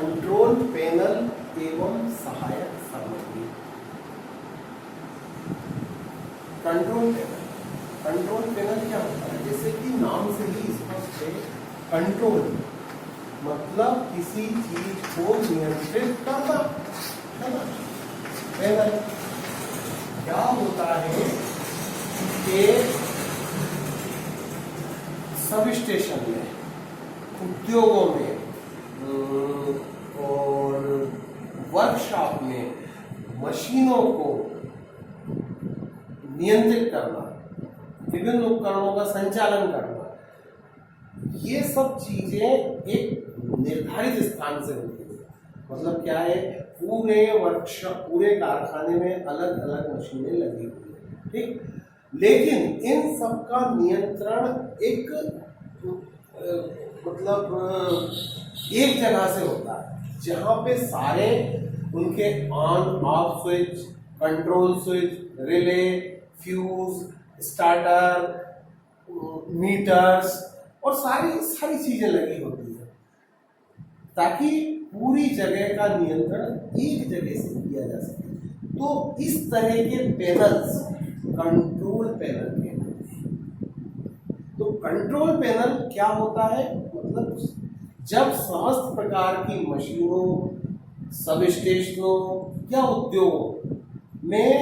Control panel एवं सहायक सामग्री। कंट्रोल पैनल क्या होता है? जैसे कि नाम से ही स्पष्ट है, कंट्रोल मतलब किसी चीज को नियंत्रित करना, है ना। पैनल क्या होता है कि सब स्टेशन में, उद्योगों में और वर्कशॉप में मशीनों को नियंत्रित करना, विभिन्न उपकरणों का संचालन करना, ये सब चीजें एक निर्धारित स्थान से होती है। मतलब क्या है, पूरे वर्कशॉप, पूरे कारखाने में अलग अलग मशीनें लगी हुई है, ठीक। लेकिन इन सब का नियंत्रण एक मतलब एक जगह से होता है, जहां पे सारे उनके on off switch, control switch, relay, fuse, starter, meters और सारी चीजें लगी होती है, ताकि पूरी जगह का नियंत्रण एक जगह से किया जा सके। तो इस तरह के पैनल्स कंट्रोल पैनल कहलाते हैं। तो कंट्रोल पैनल क्या होता है? मतलब जब समस्त प्रकार की मशीनों, सब स्टेशनों या उद्योगों में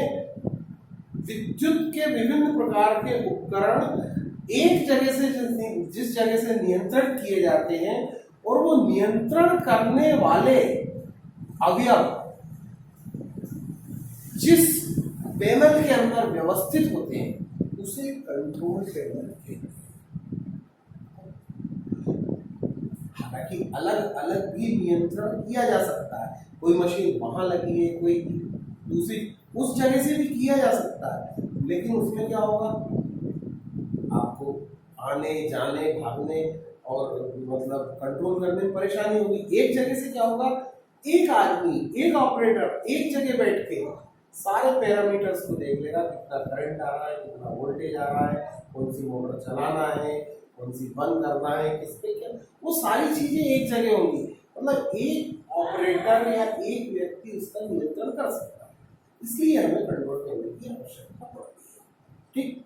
विद्युत के विभिन्न प्रकार के उपकरण एक जगह से जिस जगह से नियंत्रण किए जाते हैं, और वो नियंत्रण करने वाले अवयव जिस पैनल के अंदर व्यवस्थित होते हैं, उसे कंट्रोल पैनल कहते हैं। हालांकि अलग अलग भी नियंत्रण किया जा सकता है, कोई मशीन वहां लगी है, कोई दूसरी उस जगह से भी किया जा सकता है, लेकिन उसमें क्या होगा, आपको आने जाने भागने और मतलब कंट्रोल करने में परेशानी होगी। एक जगह से क्या होगा, एक आदमी, एक ऑपरेटर एक जगह बैठ के सारे पैरामीटर्स को देख लेगा, कितना करंट आ रहा है, कितना वोल्टेज आ रहा है, कौन सी मोटर चलाना है, कौन सी बंद करना है, किस पे क्या, वो सारी चीजें एक जगह होंगी। मतलब एक ऑपरेटर या एक व्यक्ति उसका नियंत्रण कर सकता है, इसलिए हमें कंट्रोल पैनल की आवश्यकता पड़ती है, ठीक।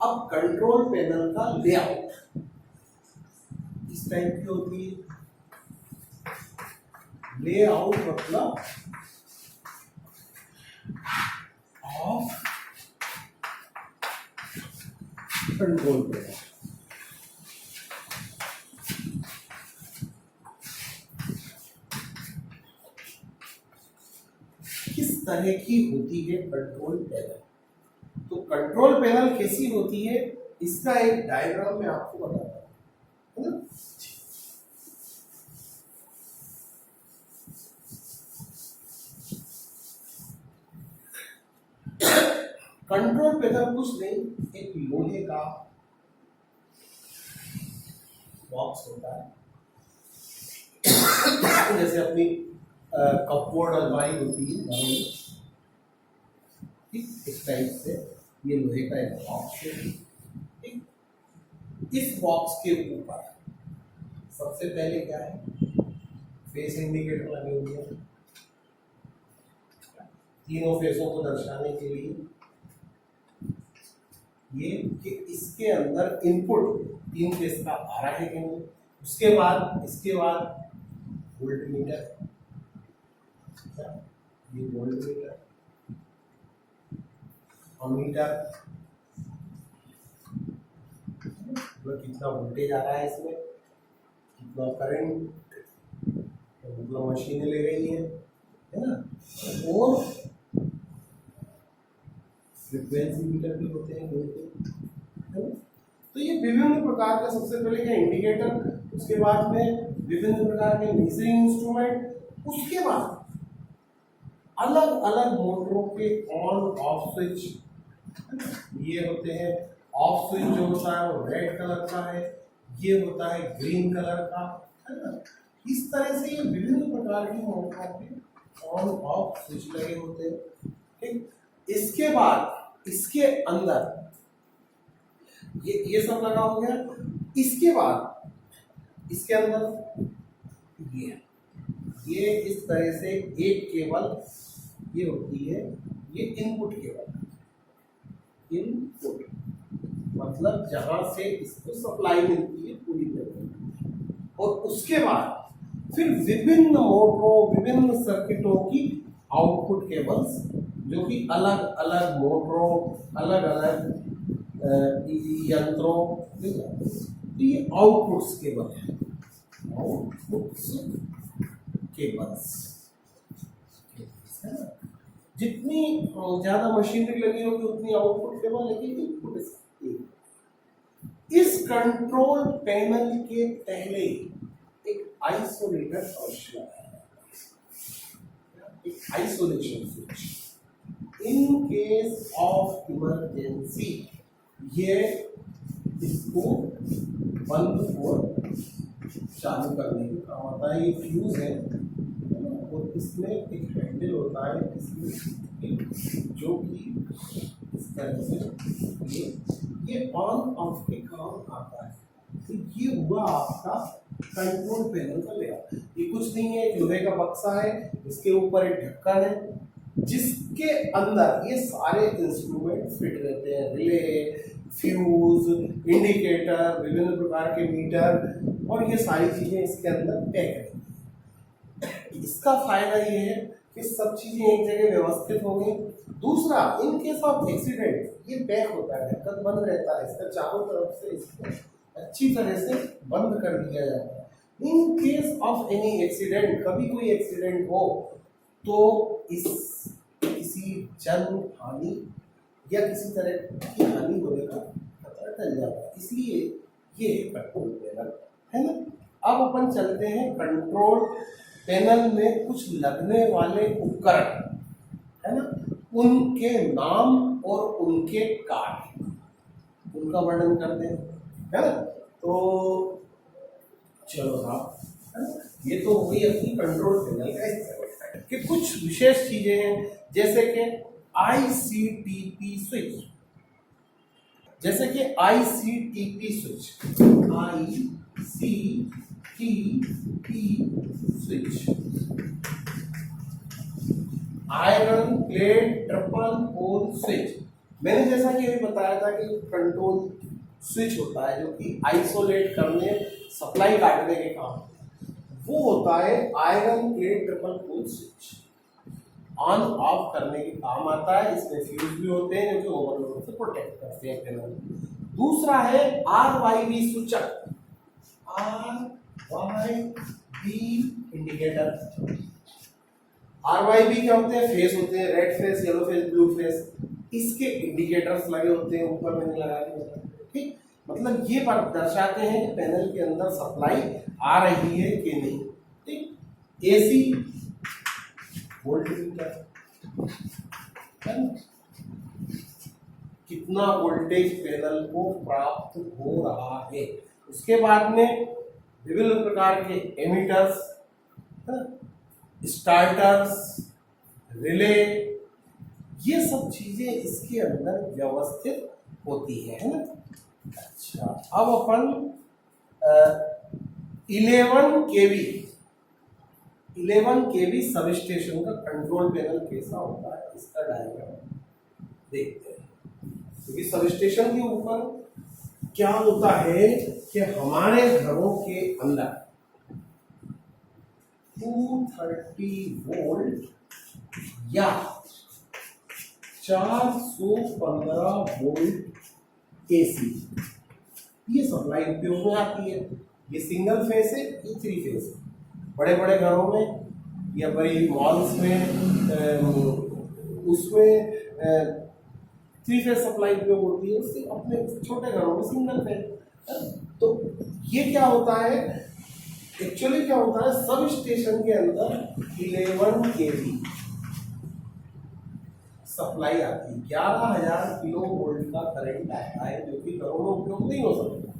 अब कंट्रोल पैनल का लेआउट इस टाइप की होती है। लेआउट मतलब ऑफ कंट्रोल पैनल। किस तरह की होती है कंट्रोल पैनल? तो कंट्रोल पैनल कैसी होती है, इसका एक डायग्राम मैं आपको बताता हूं, है ना। कंट्रोल पैनल कुछ नहीं, एक लोहे का बॉक्स होता है, जैसे अपनी कपबोर्ड अलमारी होती है, इस टाइप से ये लोहे का एक बॉक्स है, ठीक। इस बॉक्स के ऊपर सबसे पहले क्या है, फेस इंडिकेटर लगे हुए हैं, तीनों फेसों को दर्शाने के लिए, ये कि इसके अंदर इनपुट 3 फेस का आ रहा है कि नहीं। इसके बाद वोल्ट मीटर, ये वोल्ट मीटर, अमीटर, मतलब कितना वोल्टेज आ रहा है इसमें, कितना करंट, मतलब मशीनें ले रही है ना। और फ्रीक्वेंसी मीटर भी होते हैं, है ना। तो ये विभिन्न प्रकार का, सबसे पहले क्या इंडिकेटर, उसके बाद में विभिन्न प्रकार के मेजरिंग इंस्ट्रूमेंट, उसके बाद अलग अलग मोटरों के ऑन ऑफ स्विच, ये होते हैं। ऑफ स्विच जो होता है वो रेड कलर का है, ये होता है ग्रीन कलर का, है ना। इस तरह से ये विभिन्न प्रकार की मोटरों के ऑन ऑफ स्विच लगे होते हैं, ठीक। इसके बाद इसके अंदर ये सब लगा हो गया। इसके बाद इसके अंदर ये ये इस तरह से एक केबल ये होती है, ये इनपुट केबल, इनपुट मतलब जहां से इसको सप्लाई मिलती है पूरी तरह। और उसके बाद फिर विभिन्न मोटरों, विभिन्न सर्किटों की आउटपुट केबल्स, जो कि अलग अलग मोटरों, अलग अलग यंत्रों, तो ये आउटपुट्स केबल है, आउटपुट्स केबल्स है ना। जितनी ज्यादा मशीनरी लगी होगी उतनी आउटपुट केबल, लेकिन इनपुट इस कंट्रोल पैनल के पहले एक आइसोलेटर आवश्यक है, एक isolation switch. In case of emergency ये इसको बंद और चालू करने के काम आता है। ये फ्यूज है और इसमें एक हैंडल होता है, इसमें जो कि इस तरह से ये ऑन ऑफ के काम आता है। तो ये हुआ आपका कंट्रोल पैनल का लेआउट। ये कुछ नहीं है, लोहे का बक्सा है, इसके ऊपर एक ढक्कन है जिसके अंदर ये सारे इंस्ट्रूमेंट फिट रहते हैं, रिले, फ्यूज, इंडिकेटर, विभिन्न प्रकार के मीटर, और ये सारी चीजें इसके अंदर पैक है। इसका फायदा ये है कि सब चीजें एक जगह व्यवस्थित हो गई। दूसरा, इन केस ऑफ एक्सीडेंट ये पैक होता है, ढक्कन बंद रहता है, इसका चारों तरफ से इसको अच्छी तरह से बंद कर दिया जाता है। In case of any accident, कभी कोई एक्सीडेंट हो तो इस किसी जन हानि या किसी तरह की हानि होने का खतरा टल जाता है, इसलिए ये कंट्रोल पैनल है ना। अब अपन चलते हैं कंट्रोल पैनल में कुछ लगने वाले उपकरण है ना, उनके नाम और उनके कार्य, उनका वर्णन करते हैं है ना। तो चलो साहब, ये तो हो गई अपनी कंट्रोल पैनल का कि कुछ विशेष चीजें हैं, जैसे कि ICTP स्विच, जैसे कि ICTP switch, ICTP switch, iron plate triple hole switch. मैंने जैसा कि अभी बताया था कि कंट्रोल स्विच होता है जो कि आइसोलेट करने, सप्लाई काटने के काम, वो होता है iron plate triple hole switch. On off करने के काम आता है, इसमें फ्यूज भी होते हैं जो कि ओवरलोड से प्रोटेक्ट करते हैं पैनल। दूसरा है RYB सूचक, RYB इंडिकेटर। RYB क्या होते हैं? फेस होते हैं, red face, yellow face, blue face, इसके इंडिकेटर्स लगे होते हैं ऊपर, मैंने लगा दिया। ठीक, मतलब ये बात दर्शाते हैं कि पैनल के अंदर सप्लाई आ रही है कि नहीं। ठीक, AC वोल्ट मीटर, कितना वोल्टेज पैनल को प्राप्त हो रहा है। उसके बाद में विभिन्न प्रकार के एमीटर्स, स्टार्टर्स, रिले, ये सब चीजें इसके अंदर व्यवस्थित होती है ना। अच्छा, अब अपन 11 kV सब स्टेशन का कंट्रोल पैनल कैसा होता है, इसका डायग्राम देखते हैं। क्योंकि सब स्टेशन के ऊपर क्या होता है कि हमारे घरों के अंदर 230 वोल्ट या 415 वोल्ट AC ये सप्लाई उपयोग में आती है। ये सिंगल फेस है, ये 3 फेस है। बड़े बड़े घरों में या बड़ी मॉल्स में उसमें 3 फेस सप्लाई उपयोग होती है, उससे अपने छोटे घरों में सिंगल फेस। तो ये क्या होता है, एक्चुअली क्या होता है, सब स्टेशन के अंदर 11 kV सप्लाई आती है, 11,000 किलो वोल्ट का करंट आता है, जो कि घरों में उपयोग नहीं हो सकता।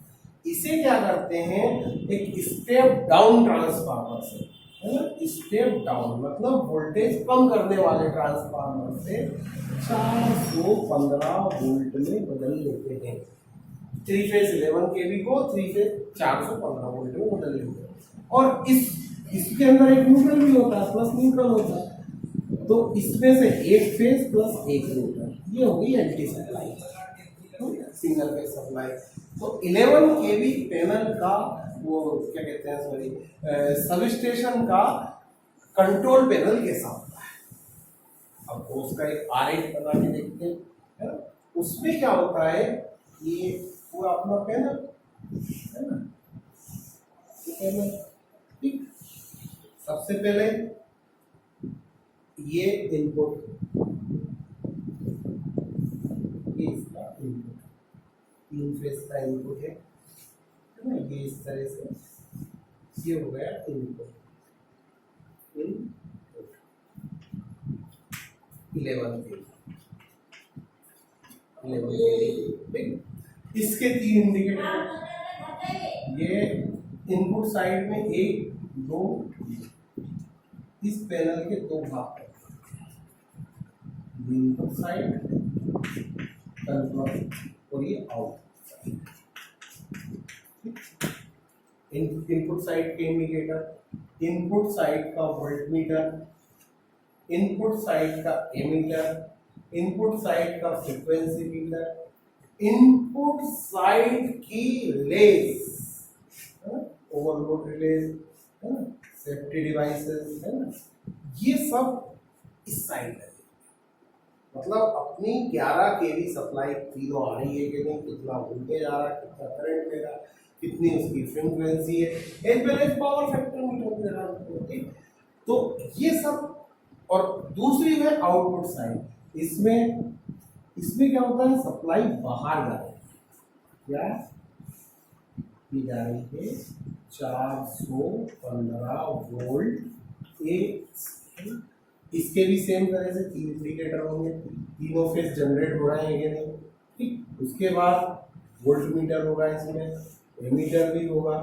इसे क्या करते हैं, एक स्टेप डाउन ट्रांसफार्मर से, है ना, स्टेप डाउन मतलब वोल्टेज कम करने वाले ट्रांसफार्मर से 415 वोल्ट में बदल लेते हैं। 3 फेज 11 kV को 3 फेज 415 वोल्ट में बदल लेते हैं। और इस इसके अंदर एक न्यूट्रल भी होता है, प्लस न्यूट्रल होता है, तो इसमें से एक फेज प्लस एक न्यूट्रल, ये हो गई anti supply, single phase supply. तो 11 केवी पैनल का वो क्या कहते हैं, सॉरी, सब स्टेशन का कंट्रोल पैनल कैसा होता है। अब उसका एक आरेख बना के देखते हैं, है ना। उसमें क्या होता है, ये पूरा अपना पैनल है ना, पैनल, ठीक। सबसे पहले ये इनपुट, ये इसका इनपुट, 3 फेज का इनपुट है ना, ये इस तरह से ये हो गया इनपुट, 11 के, ठीक। इसके 3 इंडिकेटर, ये इनपुट साइड में 1 2, इस पैनल के 2 भाग, इनपुट साइड कंट्रोल और ये आउटपुट साइड। इनपुट साइड के इंडिकेटर, इनपुट साइड का वोल्टमीटर, इनपुट साइड का एमीटर, इनपुट साइड का फ्रीक्वेंसी मीटर, इनपुट साइड की रिलेज, ओवरलोड रिलेज, है ना, सेफ्टी डिवाइसेस, है ना, ये सब इस साइड है। मतलब अपनी 11 केवी सप्लाई तीनों आ रही है कि नहीं, कितना वोल्टेज आ रहा है, कितना करंट दे रहा है, कितनी उसकी फ्रीक्वेंसी है, as well as power factor meter दे रहा है, ठीक। तो ये सब, और दूसरी है आउटपुट साइड, इसमें क्या होता है, सप्लाई बाहर जा रही है, क्या ये जा रही है 415 वोल्ट एक, इसके भी सेम तरह से 3 इंडिकेटर होंगे, तीनों फेज जनरेट हो रहे हैं कि नहीं, ठीक। उसके बाद वोल्ट मीटर होगा, इसमें एमीटर भी होगा,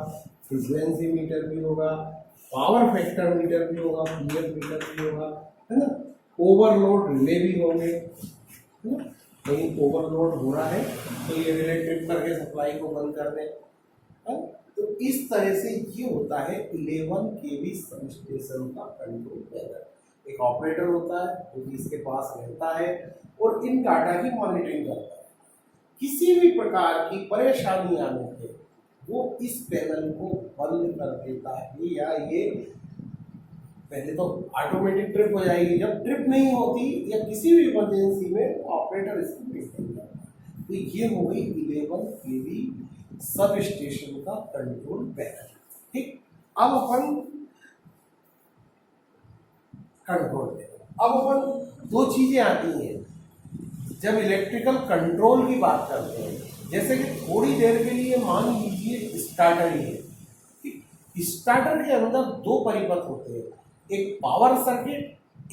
फ्रीक्वेंसी मीटर भी होगा, पावर फैक्टर मीटर भी होगा, पीएफ मीटर भी होगा, है ना, ओवरलोड रिले भी होंगे, है ना, कहीं ओवरलोड हो रहा है तो ये रिले ट्रिप करके सप्लाई को बंद कर दें, तो इस तरह से ये होता है 11 केवी सब स्टेशन का कंट्रोल पैनल। एक ऑपरेटर होता है जो कि इसके पास रहता है और इन डाटा की मॉनिटरिंग करता है। किसी भी प्रकार की परेशानी आने पे वो इस पैनल को बंद कर देता है, या ये पहले तो ऑटोमेटिक ट्रिप हो जाएगी, जब ट्रिप नहीं होती या किसी भी इमरजेंसी में ऑपरेटर इसको मेंटेन करता है। तो ये हो गई 11 केवी सब स्टेशन का कंट्रोल पैनल, ठीक। अब अपन कंट्रोल पैनल, अब अपन 2 चीजें आती हैं जब इलेक्ट्रिकल कंट्रोल की बात करते हैं। जैसे कि थोड़ी देर के लिए मान लीजिए स्टार्टर ही है, ठीक। स्टार्टर के अंदर 2 परिपथ होते हैं, एक पावर सर्किट,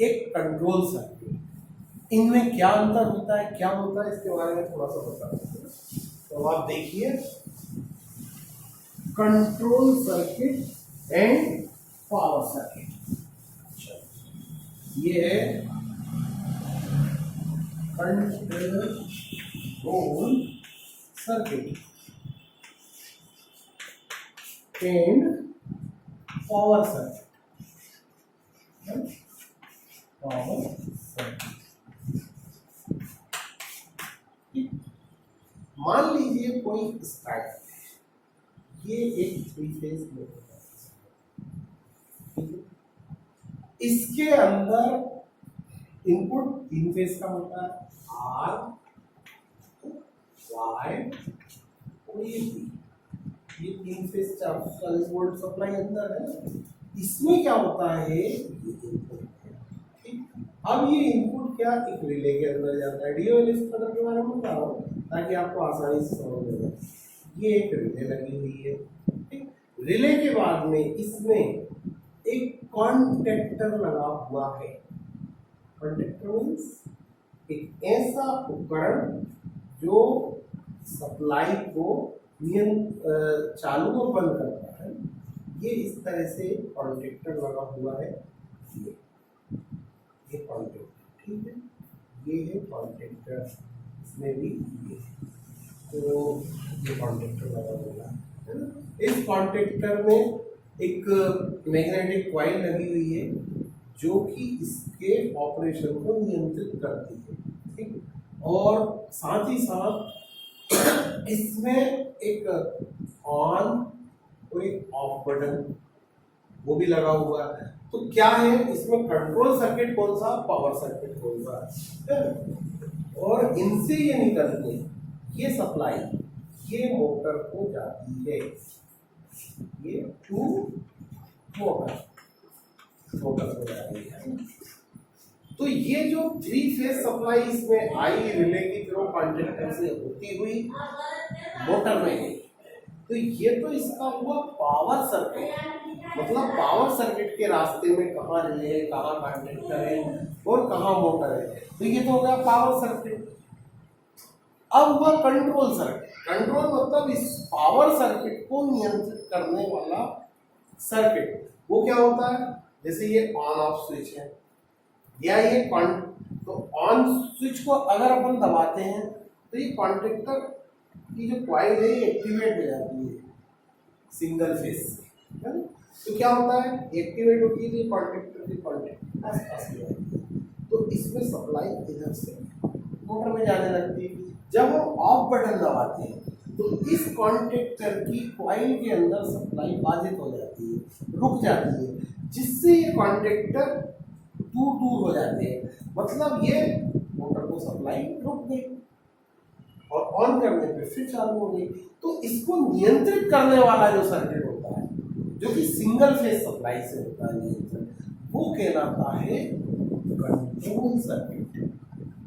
एक कंट्रोल सर्किट। इनमें क्या अंतर होता है, क्या होता है, इसके बारे में थोड़ा सा बता देते हैं। तो आप देखिए, control circuit and power circuit, ये है control circuit and power circuit, power circuit. मान लीजिए कोई स्टार्टर, ये एक 3 फेज मोटर है, इसके अंदर इनपुट 3 फेज का होता है, आर वाई और ये 3 फेज 440 वोल्ट सप्लाई अंदर है। इसमें क्या होता है, ये इनपुट है, ठीक। अब ये इनपुट क्या एक रिले के अंदर जाता है, डीओएल स्टार्टर के बारे में बता रहा हूँ ताकि आपको आसानी से समझ में आए। ये एक रिले लगी हुई है, ठीक। रिले के बाद में इसमें एक कॉन्टेक्टर लगा हुआ है। कॉन्टेक्टर मीन्स एक ऐसा उपकरण जो सप्लाई को चालू और बंद करता है। ये इस तरह से कॉन्टेक्टर लगा हुआ है, ये कॉन्टेक्टर, ठीक है, ये है कॉन्टेक्टर, इसमें भी ये, तो ये कॉन्टेक्टर लगा हुआ है ना। इस कॉन्टेक्टर में एक मैग्नेटिक कॉइल लगी हुई है जो कि इसके ऑपरेशन को नियंत्रित करती है, ठीक। और साथ ही साथ इसमें एक ऑन और एक ऑफ बटन वो भी लगा हुआ है। तो क्या है इसमें, कंट्रोल सर्किट कौन सा, पावर सर्किट कौन सा है। और इनसे ये निकलते ये सप्लाई ये मोटर को जाती है, ये टू मोटर को जा रही है। तो ये जो 3 फेज सप्लाई इसमें आई रिले की थ्रू कंडक्टर से होती हुई मोटर में गई, तो ये तो इसका हुआ पावर सर्किट। मतलब पावर सर्किट के रास्ते में कहाँ रिले है, कहाँ कंडक्टर है और कहाँ मोटर है, तो ये तो हो गया पावर सर्किट। अब हुआ कंट्रोल सर्किट। कंट्रोल मतलब इस पावर सर्किट को नियंत्रित करने वाला सर्किट। वो क्या होता है, जैसे ये ऑन ऑफ स्विच है या ये तो ऑन स्विच को अगर अपन दबाते हैं तो ये कॉन्ट्रैक्टर की जो कॉइल है ये एक्टिवेट हो जाती है सिंगल फेज से, है ना। तो क्या होता है, एक्टिवेट होती है तो कॉन्ट्रैक्टर की कॉन्टैक्ट आस-पास में आती है, तो इसमें सप्लाई इधर से मोटर में जाने लगती है। जब हम ऑफ बटन दबाते हैं तो इस कॉन्ट्रैक्टर की कॉइल के अंदर सप्लाई बाधित हो जाती है, रुक जाती है, जिससे ये कॉन्ट्रैक्टर दूर हो जाते हैं। मतलब ये मोटर को सप्लाई रुक गई और ऑन करने पे फिर चालू हो गई। तो इसको नियंत्रित करने वाला जो सर्किट होता है, जो कि सिंगल फेज सप्लाई से होता है नियंत्रण, वो कहलाता है कंट्रोल सर्किट।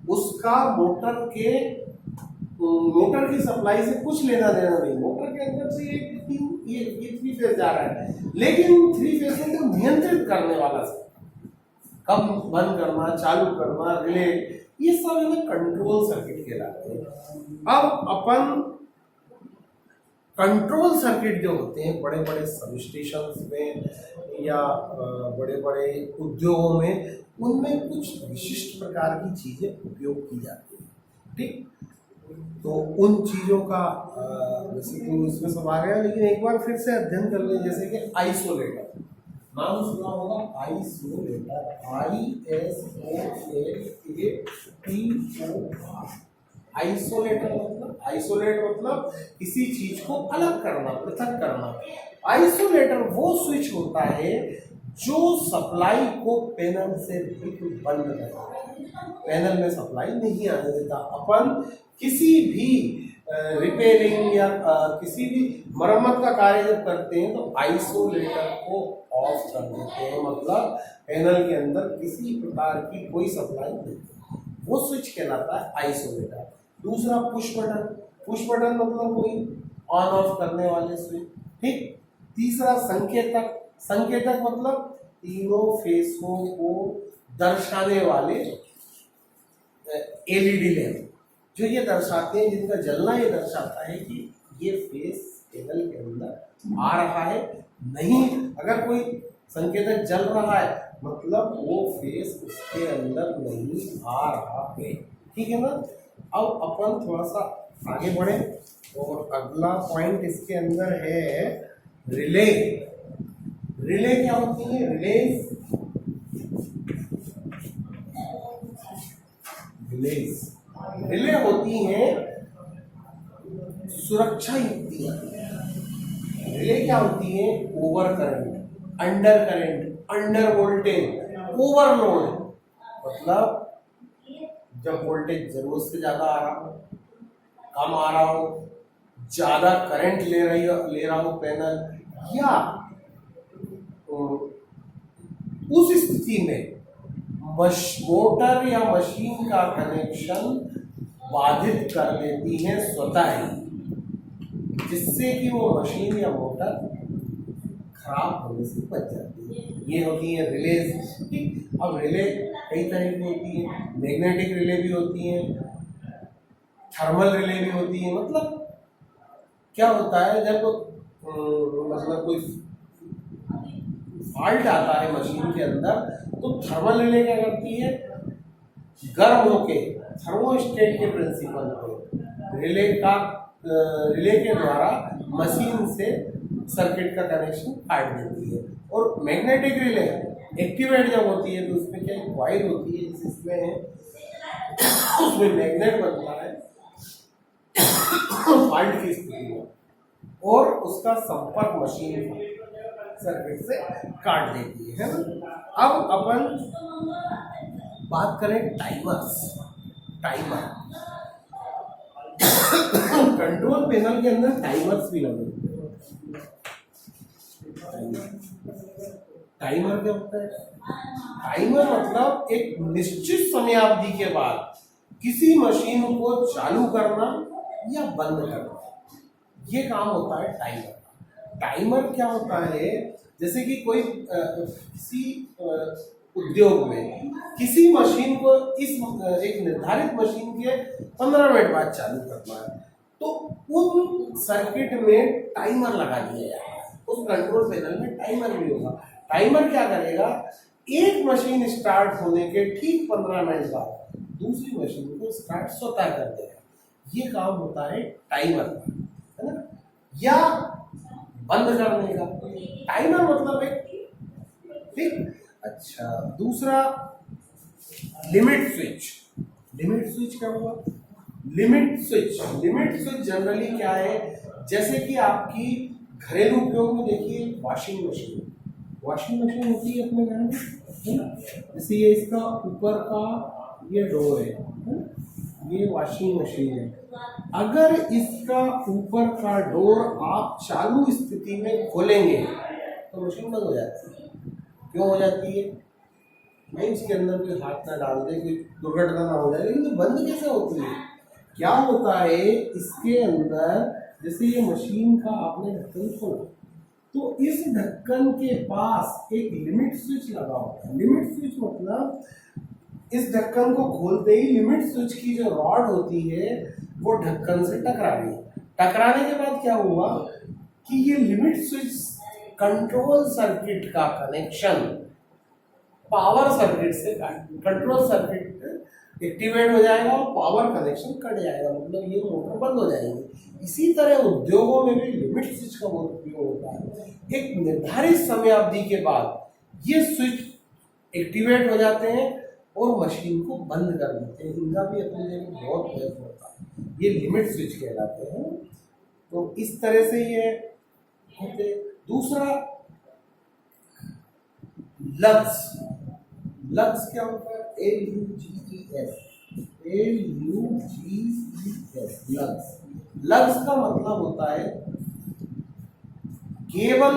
उसका मोटर की सप्लाई से कुछ लेना देना नहीं, मोटर के अंदर से ये 3 फेज जा रहा है, लेकिन 3 फेज को नियंत्रित करने वाला सर्किट, कब बंद करना, चालू करना, रिले, ये सब इन्हें कंट्रोल सर्किट कहलाते हैं। अब अपन कंट्रोल सर्किट जो होते हैं बड़े बड़े सब स्टेशन में या बड़े बड़े उद्योगों में, उनमें कुछ विशिष्ट प्रकार की चीजें उपयोग की जाती है, ठीक। तो उन चीजों का वैसे तो इसमें सब आ गया, लेकिन एक बार फिर से अध्ययन कर लें। जैसे कि आइसोलेटर, नाम सुना होगा आइसोलेटर, आइसोलेटर मतलब किसी चीज को अलग करना, पृथक करना। आइसोलेटर वो स्विच होता है जो सप्लाई को पैनल से बिल्कुल बंद करता है, पैनल में सप्लाई नहीं आने देता। अपन किसी भी रिपेयरिंग या किसी भी मरम्मत का कार्य जब करते हैं तो आइसोलेटर को ऑफ कर देते हैं, मतलब पैनल के अंदर किसी प्रकार की कोई सप्लाई नहीं, वो स्विच कहलाता है आइसोलेटर। दूसरा पुश बटन मतलब कोई ऑन ऑफ करने वाले स्विच, ठीक। तीसरा संकेतक मतलब तीनों फेसों को दर्शाने वाले एलईडी लैंप, जो ये दर्शाते हैं, जिनका जलना ये दर्शाता है कि ये फेस पैनल के अंदर आ रहा है नहीं। अगर कोई संकेतक जल रहा है मतलब वो फेस उसके अंदर नहीं आ रहा है, ठीक है ना। अब अपन थोड़ा सा आगे बढ़े और अगला पॉइंट इसके अंदर है रिले। रिले क्या होती है, रिले होती हैं सुरक्षा युक्तियां। रिले क्या होती है, over current, under current, under voltage, overload. मतलब जब वोल्टेज जरूरत से ज्यादा आ रहा हो, कम आ रहा हो, ज्यादा करंट ले रहा हो पैनल, या उस स्थिति में मोटर या मशीन का कनेक्शन बाधित कर देती है स्वतः ही, जिससे कि वो मशीन या मोटर खराब होने से बच जाती है। ये होती है रिलेज, ठीक। अब रिले कई तरह की होती है, मैग्नेटिक रिले भी होती है, थर्मल रिले भी होती है। मतलब क्या होता है, जब मतलब कोई फॉल्ट आता है मशीन के अंदर, तो थर्मल रिले क्या करती है, गर्म होके थर्मोस्टेट के प्रिंसिपल पे रिले के द्वारा मशीन से सर्किट का कनेक्शन काट देती है। और मैग्नेटिक रिले एक्टिवेट जब होती है तो उसमें क्या वायर होती है, जैसे इसमें है, उसमें मैग्नेट बनता है फॉल्ट की स्थिति में, और उसका संपर्क मशीन सर्किट से काट देती है ना। अब अपन बात करें टाइमर्स। टाइमर कंट्रोल पैनल के अंदर टाइमर्स भी लगे होते हैं। टाइमर क्या होता है? टाइमर मतलब एक निश्चित समयावधि के बाद किसी मशीन को चालू करना या बंद करना, ये काम होता है टाइमर का। टाइमर क्या होता है, जैसे कि कोई किसी उद्योग में किसी मशीन को इस एक निर्धारित मशीन के 15 मिनट बाद चालू करना है, तो उन सर्किट में टाइमर लगा दिया जाएगा। उस कंट्रोल पैनल में टाइमर भी होगा। टाइमर क्या करेगा, एक मशीन स्टार्ट होने के ठीक 15 मिनट बाद दूसरी मशीन को स्टार्ट स्वतः कर देगा। ये काम होता है टाइमर का, है ना, या बंद करने का। टाइमर मतलब एक ठीक। अच्छा, दूसरा लिमिट स्विच। लिमिट स्विच क्या हुआ? लिमिट स्विच जनरली क्या है, जैसे कि आपकी घरेलू उपयोग में देखिए वॉशिंग मशीन होती है अपने घर में, है ना। जैसे ये इसका ऊपर का ये डोर है ना? ये वॉशिंग मशीन है। अगर इसका ऊपर का डोर आप चालू स्थिति में खोलेंगे तो मशीन बंद हो जाती है। क्यों हो जाती है? नहीं, इसके अंदर कोई हाथ ना डाल दे, कोई दुर्घटना ना हो जाए, लेकिन तो बंद कैसे होती है? क्या होता है इसके अंदर, जैसे ये मशीन का आपने ढक्कन खोला तो इस ढक्कन के पास एक लिमिट स्विच लगा होता है। लिमिट स्विच मतलब इस ढक्कन को खोलते ही लिमिट स्विच की जो रॉड होती है वो ढक्कन से टकरा गई। टकराने के बाद क्या हुआ कि ये लिमिट स्विच कंट्रोल सर्किट का कनेक्शन पावर सर्किट से कंट्रोल सर्किट एक्टिवेट हो जाएगा और पावर कनेक्शन कट जाएगा, मतलब ये मोटर बंद हो जाएगी। इसी तरह उद्योगों में भी लिमिट स्विच का बहुत उपयोग होता है। एक निर्धारित समयावधि के बाद ये स्विच एक्टिवेट हो जाते हैं और मशीन को बंद कर देते हैं। इनका भी अपनी जगह बहुत महत्व होता है, ये लिमिट स्विच कहलाते हैं। तो इस तरह से ये होते। दूसरा लग्स क्या होता है? LUGES लग्स का मतलब होता है केबल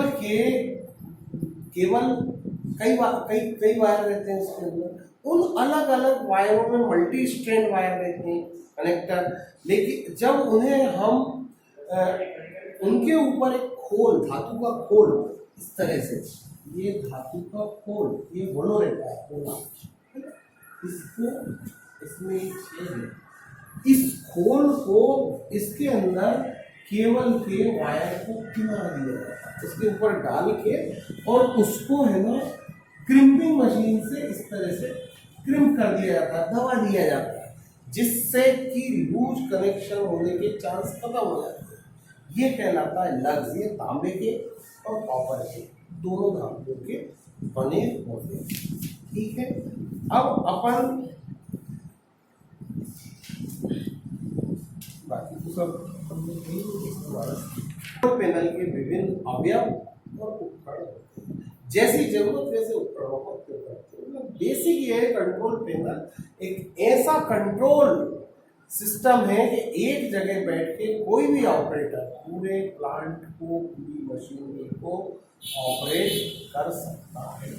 कई वायर रहते हैं उसके अंदर। उन अलग अलग वायरों में मल्टी स्ट्रैंड वायर रहते हैं, कनेक्टर। लेकिन जब उन्हें हम उनके ऊपर एक खोल, धातु का खोल, इस तरह से ये धातु का खोल, ये होलो रहता है खोला, इसको इसमें इस खोल को इसके अंदर केबल के वायर को पिना दिया जाता है, इसके ऊपर डाल के, और उसको है ना क्रिम्पिंग मशीन से इस तरह से क्रिम्प कर दिया जाता है, दबा दिया जाता है, जिससे कि लूज कनेक्शन होने के चांस खत्म हो जाते हैं। ये कहलाता है लग्स। ये तांबे के और कॉपर के दोनों धातुओं के बने होते हैं। ठीक है, अब अपन बाकी तो सब पैनल के विभिन्न अवयव और उपकरण होते हैं। जैसी जरूरत वैसे उपकरणों का उपयोग करते हैं। मतलब बेसिक ये है, कंट्रोल पैनल एक ऐसा कंट्रोल सिस्टम है कि एक जगह बैठ के कोई भी ऑपरेटर पूरे प्लांट को, पूरी मशीनरी को ऑपरेट कर सकता है।